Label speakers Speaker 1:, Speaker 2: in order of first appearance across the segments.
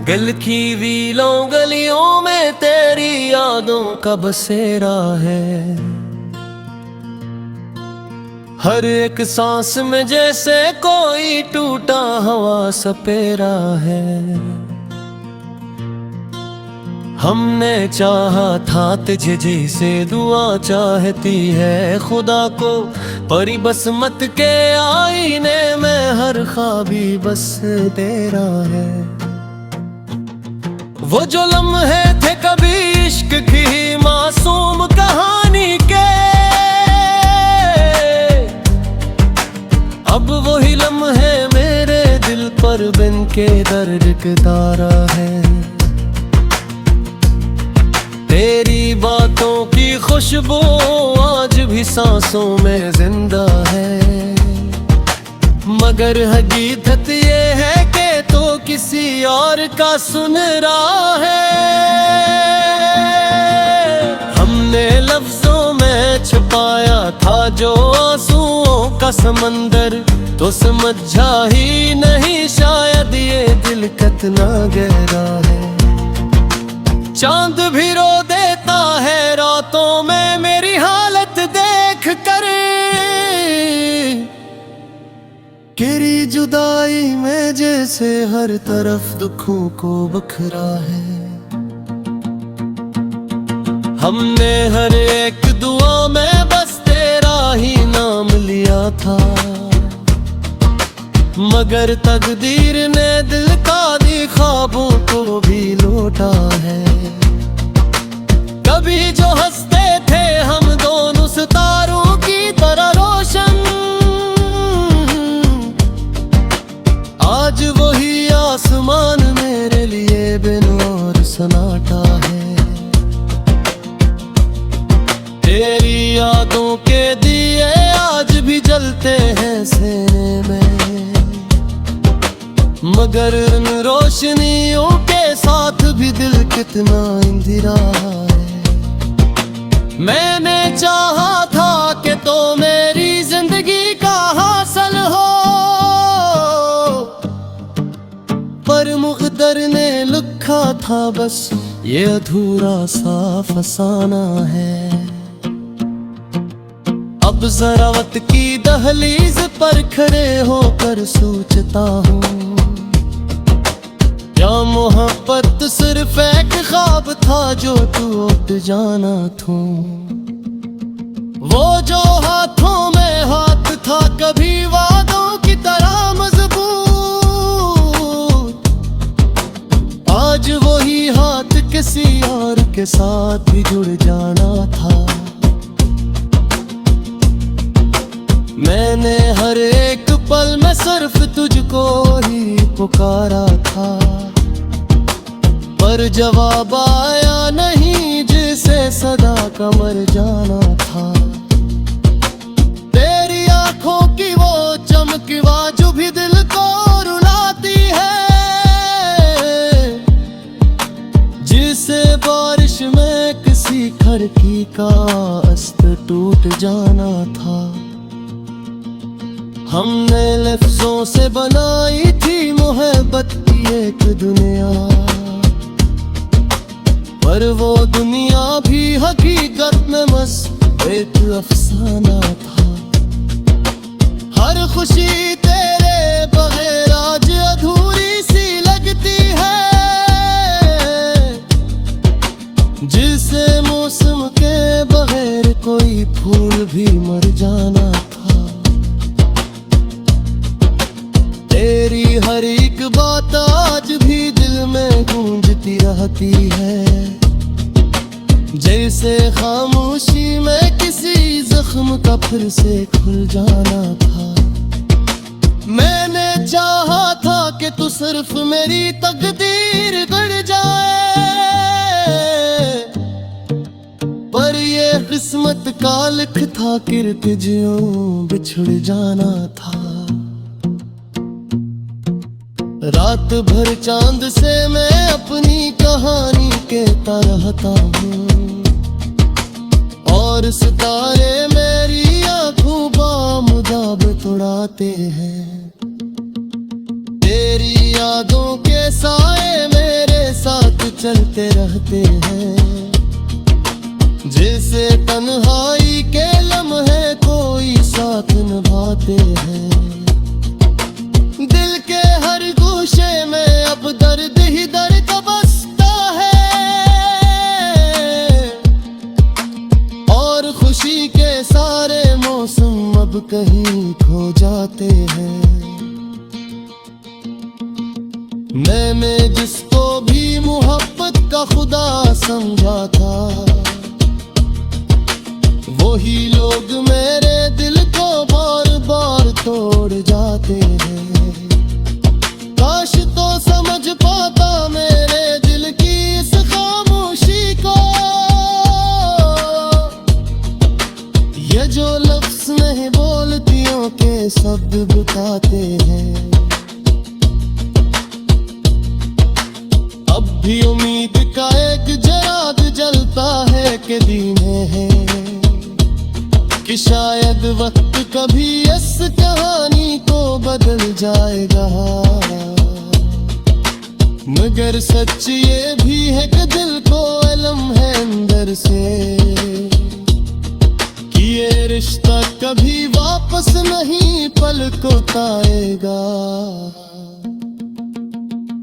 Speaker 1: दिल की वीलों गलियों में तेरी यादों का बसेरा है। हर एक सांस में जैसे कोई टूटा हवा सपेरा है। हमने चाहा था तुझे जैसे दुआ चाहती है खुदा को, परी बस मत के आईने में हर ख्वाबी बस तेरा है। वो जो लम्हे थे कभी इश्क की मासूम कहानी के, अब वही लम्हे मेरे दिल पर बिन के दर्द का तारा है। तेरी बातों की खुशबू आज भी सांसों में जिंदा है, मगर हकीकत ये है कि तो किसी और का सुन रहा है। हमने लफ्जों में छुपाया था जो आंसुओं का समंदर, तो समझा ही नहीं शायद ये दिल कितना गहरा है। चांद भी रो देता है रातों में मेरी हालत देख कर, तेरी जुदाई में जैसे हर तरफ दुखों को बखरा है। हमने हर एक दुआ में बस तेरा ही नाम लिया था, मगर तकदीर ने दिल का दी ख्वाबों को भी लौटा है। कभी जो हंसते थे हम दोनों सितारों की तरह रोशन, आज वही आसमान मेरे लिए बिन और सन्नाटा है। तेरी यादों के दिए आज भी जलते हैं सीने में, मगर इन रोशनियों के साथ भी दिल कितना इंदिरा है। मैंने चाहा था कि तो मेरी जिंदगी का हासिल हो, पर मुक़द्दर ने लिखा था बस ये अधूरा सा फसाना है। अब जरा वक्त की दहलीज पर खड़े होकर सोचता हूँ, क्या मोहब्बत सिर्फ एक ख्वाब था जो तू उठ जाना था। वो जो हाथों में हाथ था कभी वादों की तरह मजबूत, आज वही हाथ किसी और के साथ भी जुड़ जाना था। मैंने हर एक पल में सिर्फ तुझको ही पुकारा था, पर जवाब आया नहीं जिसे सदा का मर जाना था। तेरी आंखों की वो चमक जो भी दिल को रुलाती है, जिसे बारिश में किसी खिड़की का अस्तर टूट जाना था। हमने लफ्जों से बनाई थी मोहब्बत की एक दुनिया, पर वो दुनिया भी हकीकत में बस एक अफसाना था। हर खुशी तेरे बगैर आज अधूरी सी लगती है, जिसे मौसम के बगैर कोई फूल भी मर जाना था। तेरी हर एक बात आज भी दिल में गूंजती रहती है, जैसे खामोशी में किसी जख्म का फिर से खुल जाना था। मैंने चाहा था कि तू सिर्फ मेरी तकदीर गढ़ जाए, पर ये किस्मत का लिख था कि तुझे बिछुड़ जाना था। रात भर चांद से मैं अपनी कहानी कहता रहता हूँ, और सितारे मेरी आंखों बामुदाब उड़ाते हैं। तेरी यादों के साए मेरे चलते रहते हैं। जैसे तन्हाई के लम्हे कोई साथ निभाते हैं। दिल के हर गोशे में अब दर्द ही दर्द बसता है, और खुशी के सारे मौसम अब कहीं खो जाते हैं। मैंने जिसको भी मोहब्बत का खुदा समझा था, वही लोग मेरे दिल को बार बार तोड़ जाते हैं। काश तो समझ पाता मेरे दिल की इस खामोशी को, ये जो लफ्ज़ नहीं बोलतियों के शब्द बताते हैं। अब भी उम्मीद का एक चिराग जलता है कि धीमे है, कि शायद वक्त कभी इस कहानी को बदल जाएगा। मगर सच ये भी है कि दिल को इल्म है अंदर से, कि ये रिश्ता कभी वापस नहीं पलकों आएगा।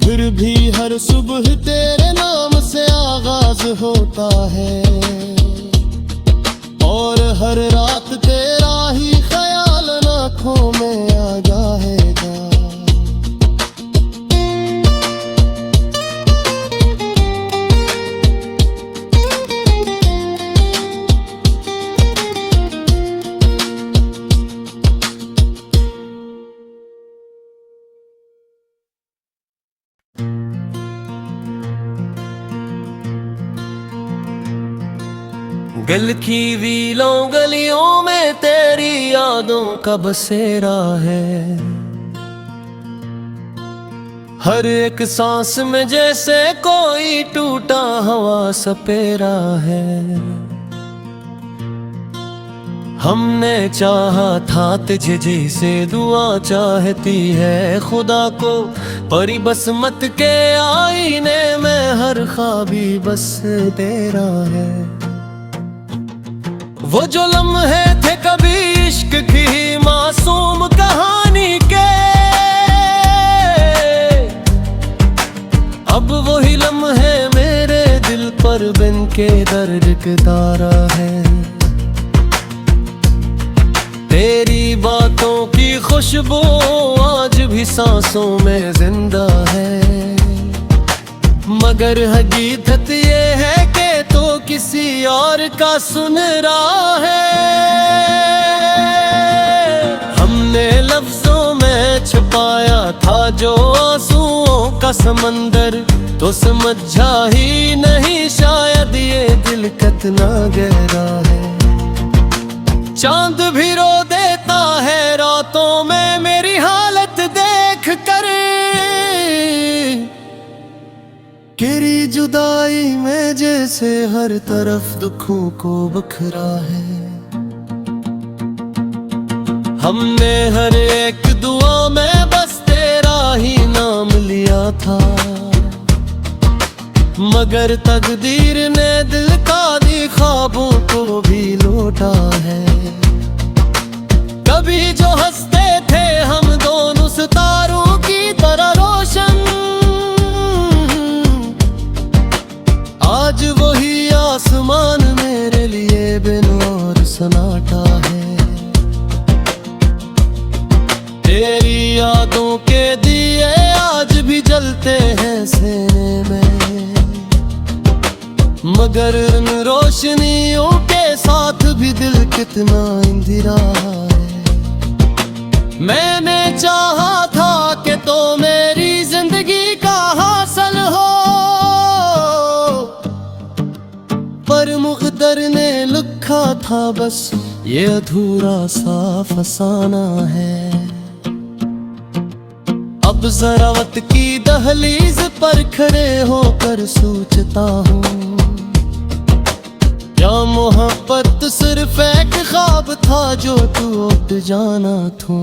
Speaker 1: फिर भी हर सुबह तेरे नाम से आगाज होता है, और हर रात तेरा ही ख्याल आँखों में आ जाएगा। गल की वीलों गलियों में तेरी यादों का बसेरा है। हर एक सांस में जैसे कोई टूटा हवा सपेरा है। हमने चाहा था तुझे जैसे दुआ चाहती है खुदा को, परी बसमत के आईने में हर ख्वाबी बस तेरा है। वो जो लम्हे थे कभी इश्क की मासूम कहानी के, अब वही लम्हे मेरे दिल पर बिन के दर्द के तारा है। तेरी बातों की खुशबू आज भी सांसों में जिंदा है, मगर हकीकत ये है कि तो किसी और का सुन रहा है। हमने लफ्जों में छुपाया था जो आंसुओं का समंदर, तो समझा ही नहीं शायद ये दिल कितना गहरा है। चांद भी रो देता है रातों में मेरी हालत देख कर, तेरी जुदाई में जैसे हर तरफ दुखों को बखरा है। हमने हर एक दुआ में बस तेरा ही नाम लिया था, मगर तकदीर ने दिल का दी ख्वाबों को भी लौटा है। कभी जो हंसते थे हम दोनों सितारों की तरह रोशन, आज वही आसमान मेरे लिए बिन और सन्नाटा है। तेरी यादों के दिए आज भी जलते हैं सीने में, मगर इन रोशनियों के साथ भी दिल कितना अंधेरा है। मैंने चाहा था कि तो मेरी जिंदगी का हासिल हो, पर मुक़द्दर ने लिखा था बस ये अधूरा सा फसाना है। अब जरा वक्त की दहलीज पर खड़े होकर सोचता हूँ, क्या मोहब्बत सिर्फ एक ख्वाब था जो तू उठ जाना तू।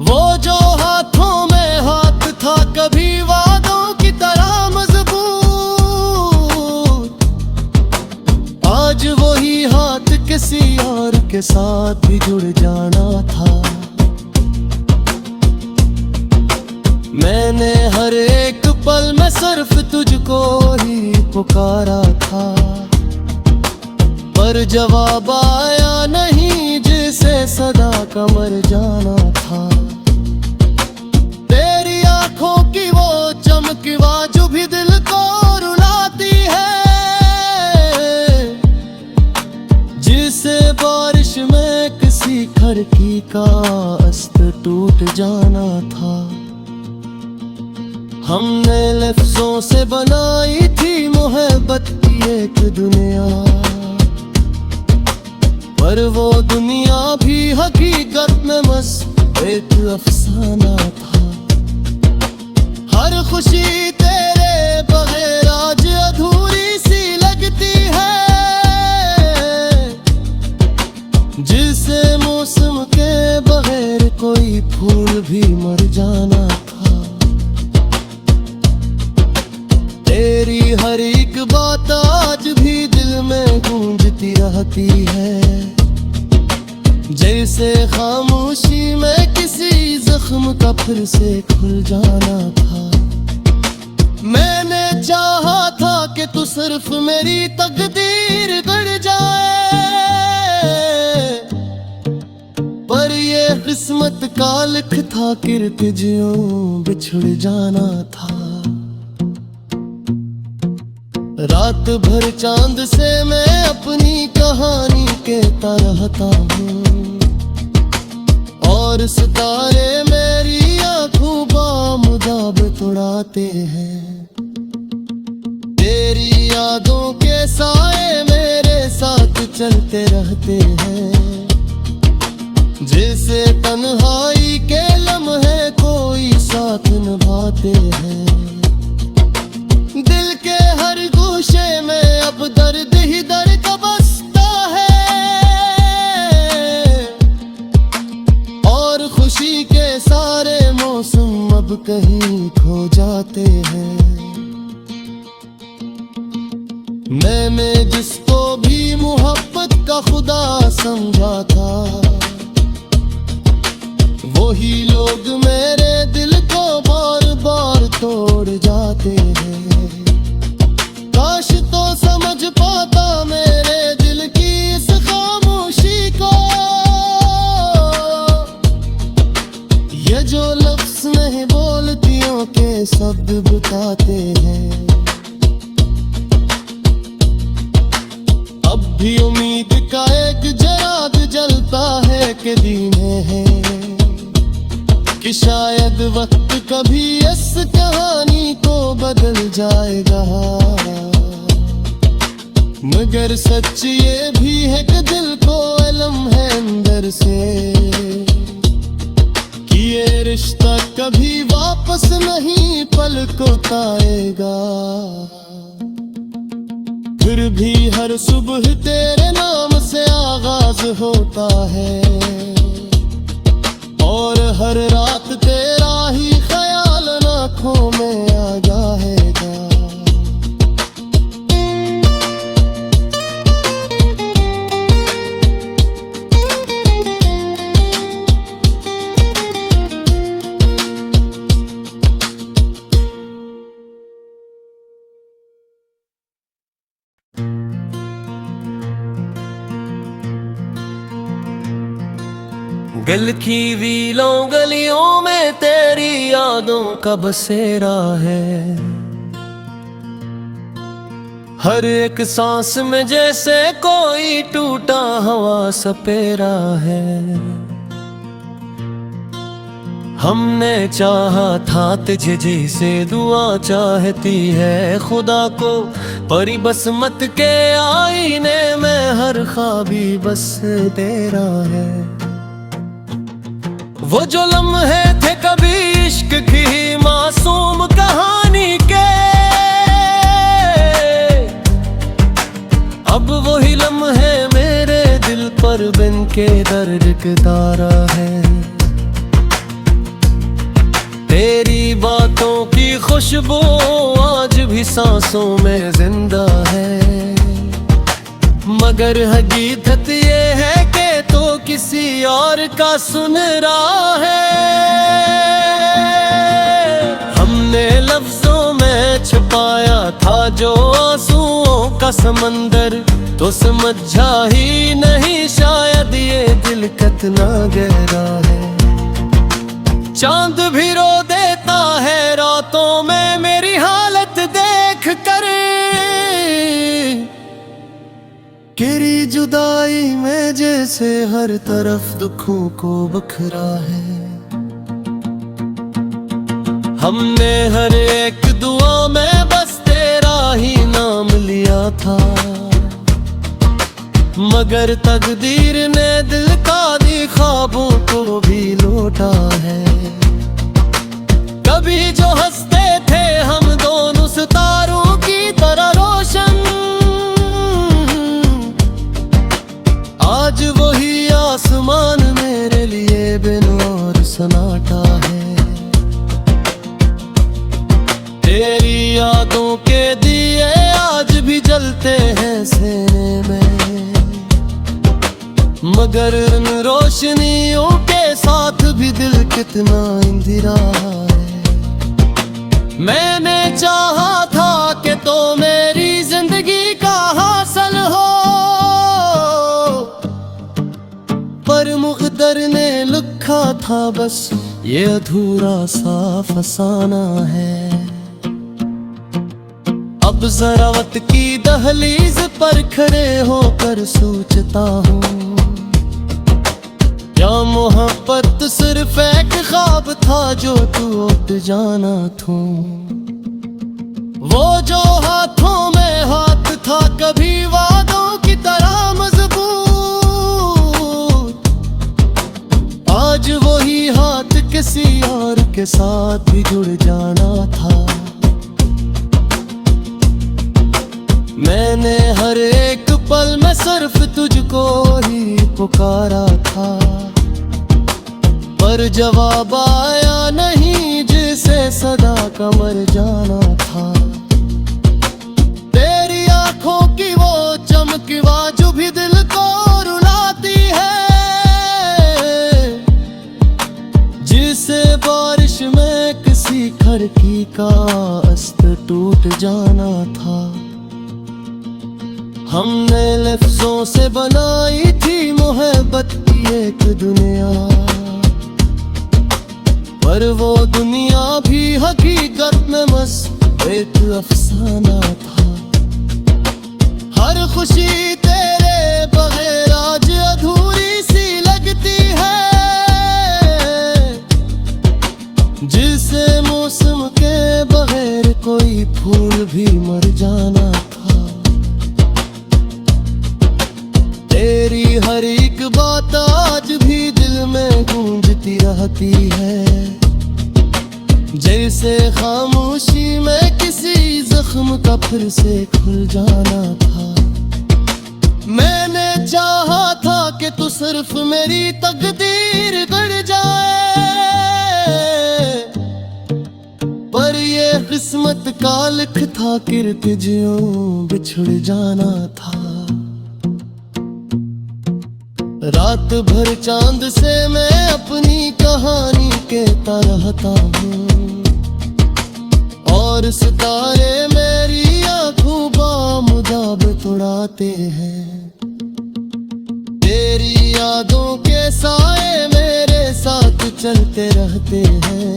Speaker 1: वो जो हाथों में हाथ था कभी वादों की तरह मजबूत के साथ भी जुड़ जाना था। मैंने हर एक पल में सिर्फ तुझको ही पुकारा था, पर जवाब आया नहीं जिसे सदा का मर जाना था। तेरी आंखों की वो चमक जो भी दिल को रुलाती है, जिसे बारिश में किसी खिड़की का अस्तर टूट जाना था। हमने लफ्जों से बनाई थी मोहब्बत की एक दुनिया, पर वो दुनिया भी हकीकत में बस एक अफसाना था। हर खुशी तेरे बगैर आज अधूरी सी लगती है, जिसे मौसम के बगैर कोई फूल भी मर जाना था। तेरी हर एक बात आज भी दिल में गूंजती रहती है, जैसे खामोशी में किसी जख्म का फिर से खुल जाना था। मैंने चाहा था कि तू सिर्फ मेरी तकदीर गढ़ जाए, पर ये किस्मत का लिख था कि तुझे बिछुड़ जाना था। रात भर चांद से मैं अपनी कहानी कहता रहता हूँ, और सितारे मेरी आंखों बामुदाब उड़ाते हैं। तेरी यादों के साए मेरे साथ चलते रहते हैं, जैसे तन्हाई के लम्हे कोई साथ निभाते हैं। दिल के हर गोशे में अब दर्द ही दर्द बसता है, और खुशी के सारे मौसम अब कहीं खो जाते हैं। मैंने जिसको भी मोहब्बत का खुदा समझा था, वही लोग मेरे दिल को बार बार तोड़ जाते हैं। काश तो समझ पाता मेरे दिल की इस खामोशी को, ये जो लफ्ज नहीं बोलतियों के शब्द बताते हैं। अब भी उम्मीद का एक जराद जलता है कि दीने हैं, कि शायद वक्त कभी इस कहानी को बदल जाएगा। मगर सच ये भी है कि दिल को इल्म है अंदर से, कि ये रिश्ता कभी वापस नहीं पलकों आएगा। फिर भी हर सुबह तेरे नाम से आगाज होता है, और हर रात तेरा ही ख्याल आँखों में आ जाएगा। दिल की वीलों गलियों में तेरी यादों का बसेरा है, हर एक सांस में जैसे कोई टूटा हवा सपेरा है। हमने चाहा था तुझे जैसे दुआ चाहती है खुदा को, परी बसमत के आईने में हर ख्वाबी बस तेरा है। वो जो लम्हे थे कभी इश्क की मासूम कहानी के, अब वही लम्हे मेरे दिल पर बिन के दर्द के तारा है। तेरी बातों की खुशबू आज भी सांसों में जिंदा है, मगर हकीकत ये है कि किसी और का सुन रहा है। हमने लफ्जों में छुपाया था जो आंसुओं का समंदर, तो समझा ही नहीं शायद ये दिल कितना गहरा है। चांद भी रो देता है रातों में मेरी हालत देख कर, तेरी जुदाई में जैसे हर तरफ दुखों को बखरा है। हमने हर एक दुआ में बस तेरा ही नाम लिया था, मगर तकदीर ने दिल का दी ख्वाबों को भी लौटा है। कभी जो हंसते थे हम दोनों सितारों की तरह रोशन, आज वही आसमान मेरे लिए बिन और सन्नाटा है। तेरी यादों के दिए आज भी जलते हैं सीने में, मगर इन रोशनियों के साथ भी दिल कितना इंदिरा है। मैंने चाहा था कि तो मेरी जिंदगी का हासिल हो, पर मुक़द्दर ने लिखा था बस ये अधूरा सा फसाना है। अब जरा वक्त की दहलीज पर खड़े होकर सोचता हूँ, क्या मोहब्बत सिर्फ एक ख्वाब था जो तू उठ जाना तू। वो जो हाथों में हाथ था कभी वादों की तरह मजबूत, आज वही हाथ किसी और के साथ भी जुड़ जाना था। मैंने हर एक पल में सिर्फ तुझको ही पुकारा था, पर जवाब आया नहीं जिसे सदा का मर जाना था। तेरी आंखों की वो चमक जो भी दिल को रुलाती है, जिसे बारिश में किसी खिड़की का अस्तर टूट जाना था। हमने लफ्जों से बनाई थी मोहब्बत की एक दुनिया, पर वो दुनिया भी हकीकत में बस एक अफसाना था। हर खुशी तेरे बगैर आज अधूरी सी लगती है, जिसे मौसम के बगैर कोई फूल भी मर जाना था। तेरी हर एक बात आज भी दिल में गूंजती रहती है, जैसे खामोशी में किसी जख्म का फिर से खुल जाना था। मैंने चाहा था कि तू सिर्फ मेरी तकदीर गढ़ जाए, पर ये किस्मत का लिख था कि तुझे बिछुड़ जाना था। रात भर चांद से मैं अपनी कहानी कहता रहता हूँ, और सितारे मेरी आंखों बामुजाब उड़ाते हैं। तेरी यादों के साए मेरे साथ चलते रहते हैं,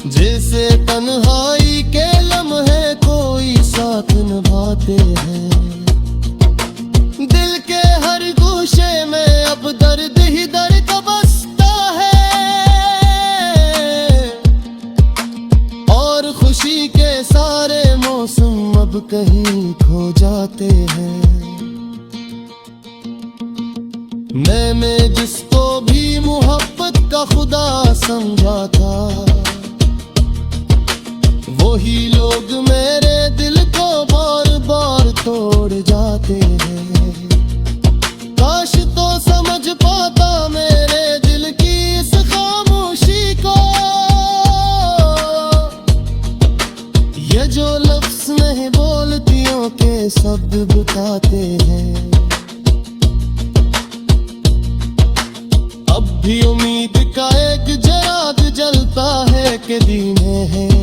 Speaker 1: जैसे तन्हाई के लम्हे कोई साथ निभाते हैं। दिल के हर गोशे में अब दर्द ही दर्द बसता है, और खुशी के सारे मौसम अब कहीं खो जाते हैं। मैं जिसको भी मोहब्बत का खुदा समझा था, वही लोग मेरे दिल को बार बार तोड़ जाते हैं। काश तो समझ पाता मेरे दिल की इस खामोशी को, ये जो लफ्ज नहीं बोलतियों के शब्द बताते हैं। भी उम्मीद का एक चिराग जलता है कि दीने हैं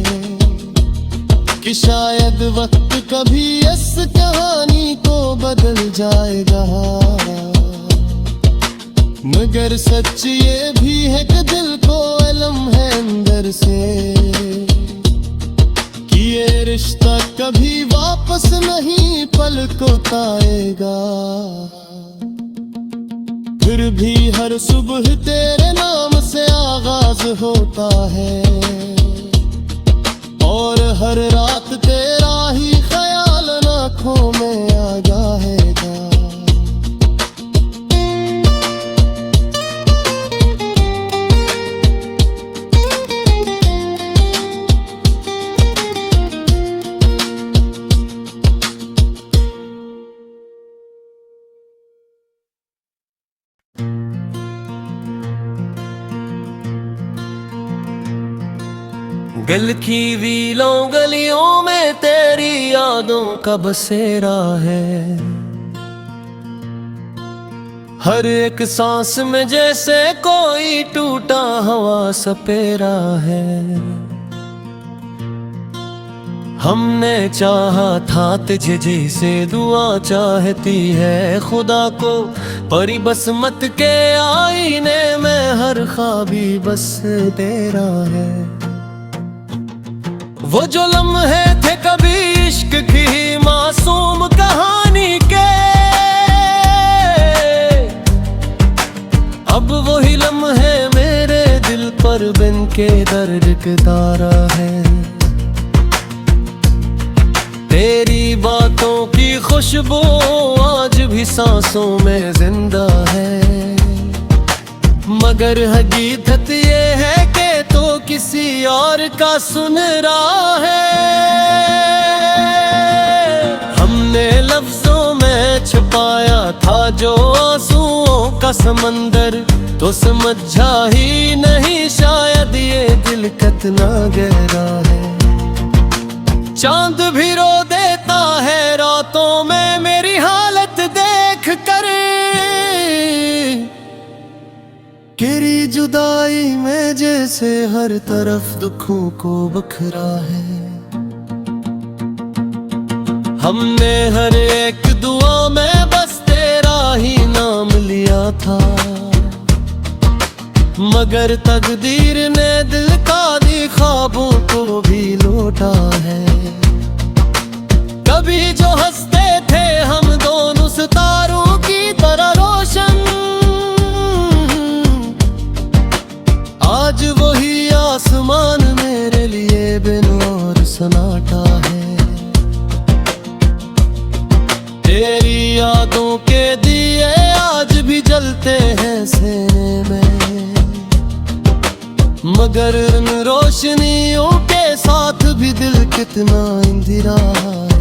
Speaker 1: कि शायद वक्त कभी इस कहानी को बदल जाएगा। मगर सच ये भी है कि दिल को इल्म है अंदर से कि ये रिश्ता कभी वापस नहीं पलकों आएगा। फिर भी हर सुबह तेरे नाम से आगाज होता है और हर रात तेरा ही ख्याल आँखों में आ जाएगा। दिल की वीलों गलियों में तेरी यादों का बसेरा है। हर एक सांस में जैसे कोई टूटा हवा सपेरा है। हमने चाहा था तुझे जैसे दुआ चाहती है खुदा को, परी बसमत के आईने में हर ख्वाबी बस तेरा है। वो जो लम्हे थे कभी इश्क की मासूम कहानी के, अब वही लम्हे मेरे दिल पर बिन के दर्द के तारा है। तेरी बातों की खुशबू आज भी सांसों में जिंदा है। मगर हकीकत ये है कि तो किसी और का सुन रहा है। हमने लफ्जों में छुपाया था जो आंसुओं का समंदर, तो समझा ही नहीं शायद ये दिल कितना गहरा है। चांद भी रो देता है रातों में मेरी हालत देख कर, तेरी जुदाई में जैसे हर तरफ दुखों को बखरा है। हमने हर एक दुआ में बस तेरा ही नाम लिया था, मगर तकदीर ने दिल का दी ख्वाबों को भी लौटा है। कभी जो हंसते थे हम दोनों सितारों की तरह रोशन, आज वही आसमान मेरे लिए बिन और सन्नाटा है। तेरी यादों के दिए आज भी जलते हैं सीने में, मगर इन रोशनियों के साथ भी दिल कितना इंदिरा है।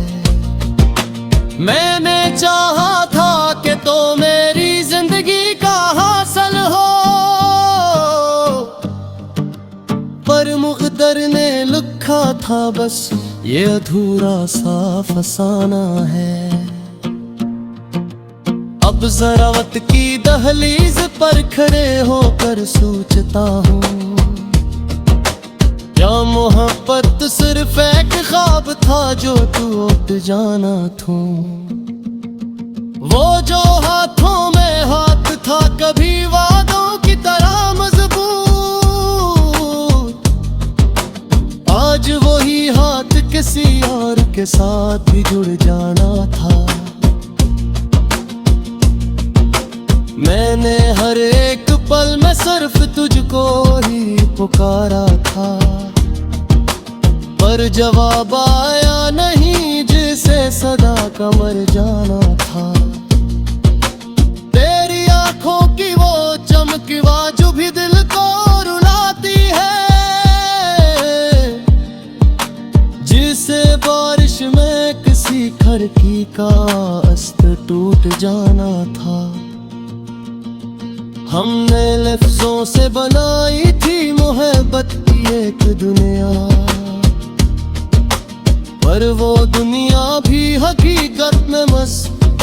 Speaker 1: मैंने चाहा था कि तो मेरी जिंदगी का हासिल हो, पर मुक़द्दर ने लिखा था बस ये अधूरा सा फसाना है। अब जरा वक्त की दहलीज पर खड़े होकर सोचता हूँ, क्या मोहब्बत सिर्फ एक ख्वाब था जो तू उठ जाना था। वो जो हाथों में हाथ था कभी वादों की तरह मजबूत, आज वही हाथ किसी और के साथ भी जुड़ जाना था। मैंने हर एक पल में सिर्फ तुझको ही पुकारा था, पर जवाब आया नहीं जिसे सदा का मर जाना था। तेरी आंखों की वो चमक जो भी दिल को रुलाती है, जिसे बारिश में किसी खिड़की का अस्तर टूट जाना था। हमने लफ्जों से बनाई थी मोहब्बत की एक दुनिया, पर वो दुनिया भी हकीकत में बस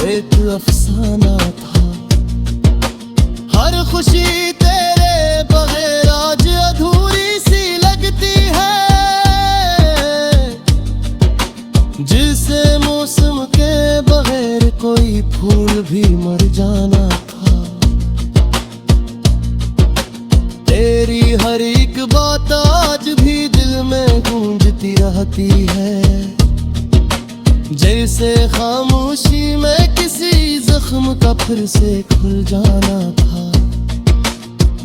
Speaker 1: एक अफसाना था। हर खुशी तेरे भी मर जाना था। तेरी हर एक बात आज भी दिल में गूंजती रहती है, जैसे खामोशी में किसी जख्म का फिर से खुल जाना था।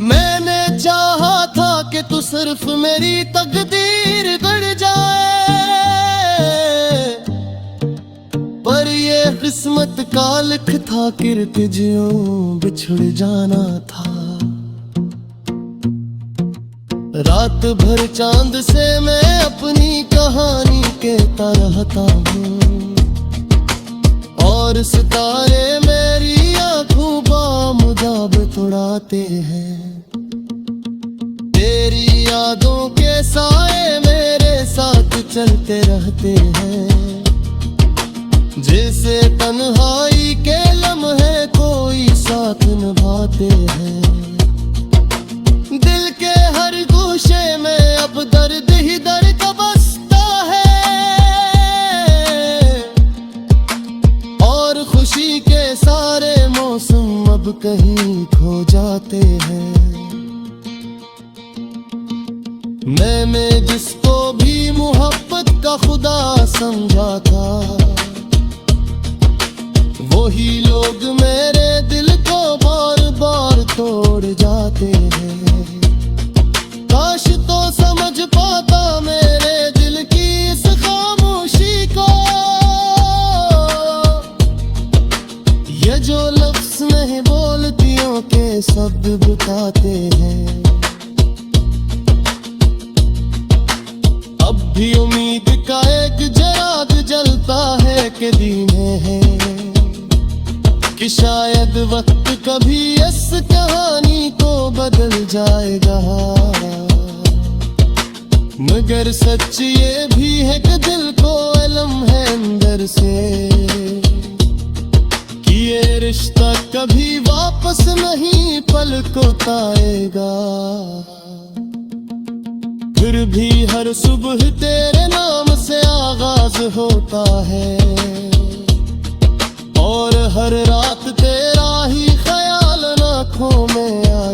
Speaker 1: मैंने चाहा था कि तू सिर्फ मेरी तकदीर गढ़ जाए, पर ये किस्मत का लिख था कि तुझे बिछड़ जाना था। रात भर चांद से मैं अपनी कहानी कहता रहता हूँ, और सितारे मेरी आंखों बामुदाब तोड़ाते हैं। तेरी यादों के साए मेरे साथ चलते रहते हैं, जैसे तन्हाई के लम्हे कोई साथ निभाते हैं। दिल के हर गोशे में अब दर्द ही दर्द बसता है, और खुशी के सारे मौसम अब कहीं खो जाते हैं। मैं जिसको भी मोहब्बत का खुदा समझा था, वही लोग मेरे दिल को बार बार तोड़ जाते हैं। काश तो समझ पाता मेरे दिल की इस खामोशी को, ये जो लफ्ज नहीं बोलतियों के शब्द बताते हैं। अब भी उम्मीद का एक जराग जलता है कि दीने हैं, कि शायद वक्त कभी इस कहानी को बदल जाएगा। मगर सच ये भी है कि दिल को इल्म है अंदर से, कि ये रिश्ता कभी वापस नहीं पलकों आएगा। फिर भी हर सुबह तेरे नाम से आगाज होता है, और हर रात तेरा ही ख्याल आँखों में आ